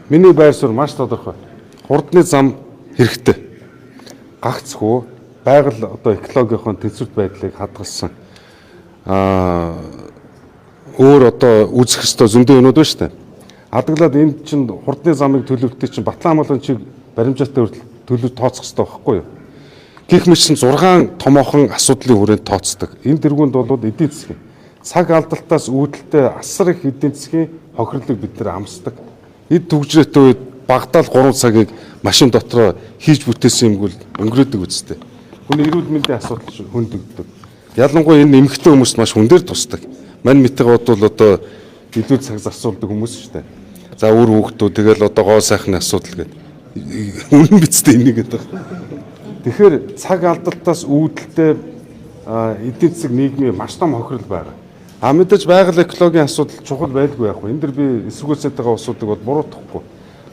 Миний байр суурь маш тодорхой. Хурдны зам хэрэгтэй. Гагцгүй байгаль одоо экологийн тэнцвэрт байдлыг хадгалсан. Өөр одоо үүсэх ёстой зөндөө юмуд байна шүү дээ. Хадгалаад энд чинь хурдны замыг төлөвлөлтөд чинь Батлан амгалан чиг баримжаатай хүртэл төлөв тооцох ёстой байхгүй юу? Гэх мэт чинь 6 томоохон асуудлын хүрээнд тооцдог. Энэ дэргүүнд бол эдийн засгийн цаг алдалтаас үүдэлтэй асар их эдийн засгийн хохирлыг бид нэр амсдаг. Эд төгжрээтэй үед багтаал 3 цагийг машин дотроо хийж бүтээсэн юмгүй өнгөрөөдөг үстэй. Хүний эрүүл мэндийн асуудал хөндөгддөг. Ялангуяа энэ эмэгтэй хүмүүст маш хүн дээр тусдаг. Мань мэтэг бол одоо илүү цаг зарцуулдаг хүмүүс шүү дээ. За өөр хүүхдүүд тэгэл одоо гоо сайхны асуудал гэдэг. Үнэн бицтэй энийг гэдэг. Тэгэхээр цаг алдалтаас үүдэлтэй эдийн засаг нийгмийн маш том хохирол байгаа. Мэдээж байгаль экологийн асуудал чухал байлгүй яах вэ? Энд дэр би эсэргүүцээд байгаа усуудыг бол буруутгахгүй.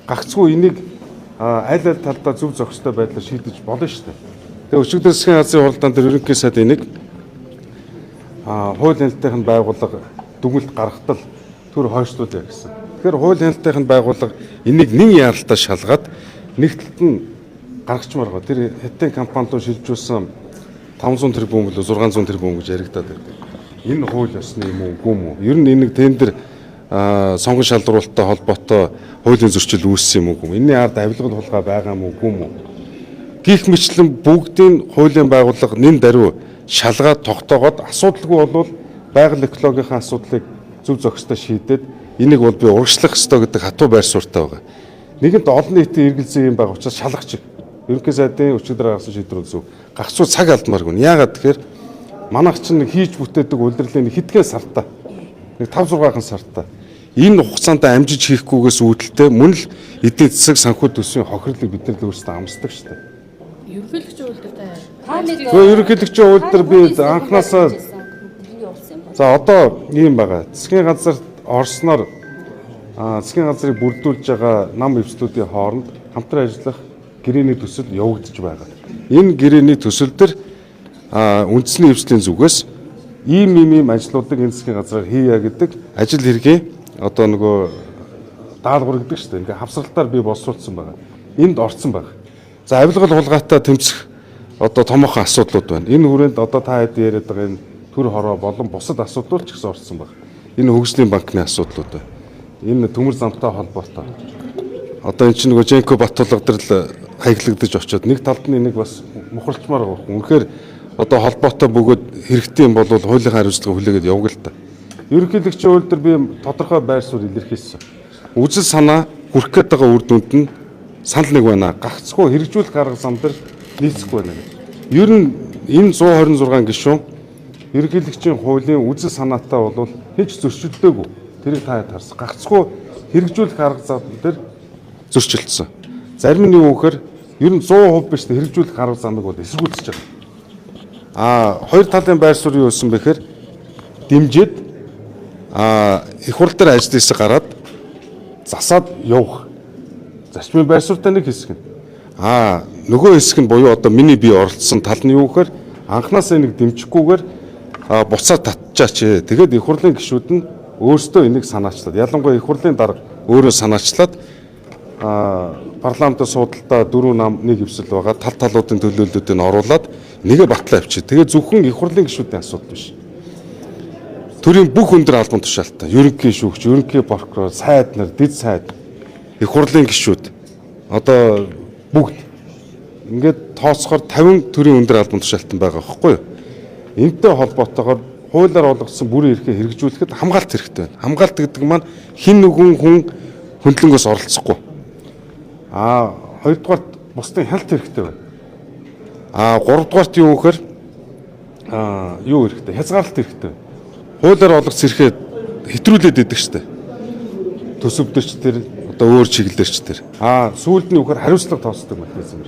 Гагцгүй энийг аль талдаа зөв зохистой байдлаар шийдэж болно шүү дээ. Тэгээ өчигдөр засгийн газрын хуралдаан дээр ерөнхий сайд энийг хууль хяналтын байгууллага дүгнэлт гаргатал төр хойшлуулъя гэсэн. Тэгэхээр хууль хяналтын байгууллага энийг нэг яралтаа шалгаад нэгтлэлт нь гаргачмаар байгаа. Тэр хятадын компанид шилжүүлсэн 500 тэрбум болоо 600 тэрбум гэж яригадаад байдаг. Энэ хууль ёсны юм уу үгүй юм уу? Ер нь энийг тендер сонгон шалруулалттай холбоотой хуулийн зөрчил үүссэн юм уу үгүй юм? Энэний ард авилгал хулгай байгаа юм уу үгүй юм уу? Гэх мэтлэн бүгдийн хуулийн байгууллага нэн даруй шалгаад тогтоогоод асуудалгүй бол байгаль экологийн асуудлыг зөв зохистой шийдээд энийг бол би урагшлах ёстой гэдэг хатуу байр суурьтай байгаа. Нэгэнт олон нийтийн эргэлзээ юм байгаа учраас шалгах чиг. Ерөнхий сайдын өчигдөр гаргасан шийдвэр зөв. Гагцуу цаг алдмааргүй. Яагаад тэгэхээр манайх чинь хийж бүтээдэг улирлын хэдхэн сартаа. Нэг 5-6 сартаа. Энэ хугацаанд амжиж хийхгүйгээс үүдэлтэй мөн л эдийн засаг санхүү төсвийн хохирлыг бид нар л өөрсдөө амсдаг шүү дээ. Ерөнхийлөгчийн үйлдвэртэй. Ерөнхийлөгчийн үйлдвэр би анханасаа за одоо ийм байгаа. Засгийн газар орсноор засгийн газрыг бүрдүүлж байгаа нам эвслүүдийн хооронд хамтран ажиллах гэрээний төсөл явагдаж байгаа. Энэ гэрээний төсөл төр үндэсний эвслийн зүгээс ийм ажлуудыг энэ засгийн газраар хийя гэдэг ажил хэргийн одоо нөгөө даалгавар гэдэг шүү дээ. Ингээ хавсралтаар би боловсруулсан байгаа. Энд орцсон байгаа. За авилгал хулгайтай тэмцэх одоо томоохон асуудлууд байна. Энэ хүрээнд одоо та хэд яриад байгаа энэ төр хороо болон бусад асуудлууд ч гэсэн орцсон байна. Энэ хөгжлийн банкны асуудлууд байна. Энэ төмөр замтай холбоотой. Одоо энэ чинь нөгөө Женко Баттулга дээр хаяглагдаж очиод нэг талд нь энийг бас мухалчмаар байгаа. Үнэхээр одоо холбоотой бөгөөд хэрэгтэй юм бол хуулийн хариуцлага хүлээгээд явгал та. Ерөнхийлөгчийн үйлдвэр би тодорхой байр суурь илэрхийлсэн. Үзэл санаа хүрэх гээд байгаа үр дүнд нь санал нэг байна. Гагцгүй хэрэгжүүлэх арга зам дээр нийцэхгүй байна гэж. Ер нь энэ 126 гишүүн ерөнхийлөгчийн хуулийн үзэл санаатай бол heç зөрчилдөөгүй. Тэрийг та харсан. Гагцгүй хэрэгжүүлэх арга зам дээр зөрчилдсөн. Зарим нь юу гэхээр ер нь 100% биш хэрэгжүүлэх арга замыг бол эсэргүүцэж байгаа. Хоёр талын байр суурь юу гэсэн бэхээр дэмжиж их хурл дээр ажил хийсэ гараад засаад явах. Зарчмын байр суурьтай нэг хэсэг нь. Нөгөө хэсэг нь буюу одоо миний бие оролцсон тал нь юу гэхээр анханасаа энийг дэмжихгүйгээр буцаад татчихаач. Тэгээд их хурлын гишүүд нь өөрсдөө энийг санаачлаад ялангуяа их хурлын дарга өөрөө санаачлаад парламентын суудалтаа 4 нам нэг эвсэл байгаа тал талуудын төлөөллүүдийг оруулаад нэгэ батлаа авчи. Тэгээд зөвхөн их хурлын гишүүдийн асуудал биш. Төрийн бүх өндөр албан тушаалтай ерөнхий шүүгч, ерөнхий прокурор, сайд нар, дэд сайд, их хурлын гишүүд одоо бүгд ингээд тооцохоор 50 төрлийн өндөр албан тушаалтан байгаа байхгүй юу? Энтэй холбоотойгоор хуулиар олгосон бүрийн эрхээ хэрэгжүүлэхэд хамгаалт хэрэгтэй байна. Хамгаалт гэдэг маань хэн нэгэн хүн хөндлөнгөөс оролцохгүй. Хоёрдугаарт бусдын хяналт хэрэгтэй байна. Гуравдугаарт юу гэхээр юу хэрэгтэй? Хязгаарлалт хэрэгтэй. Хуулиар олгосон эрхээ хэтрүүлээд идэг штэ. Төсөвдөрч тэр одоо өөр чиглэлэрч тэр. Сүүлд нь юу гэхээр хариуцлага тооцдог механизм.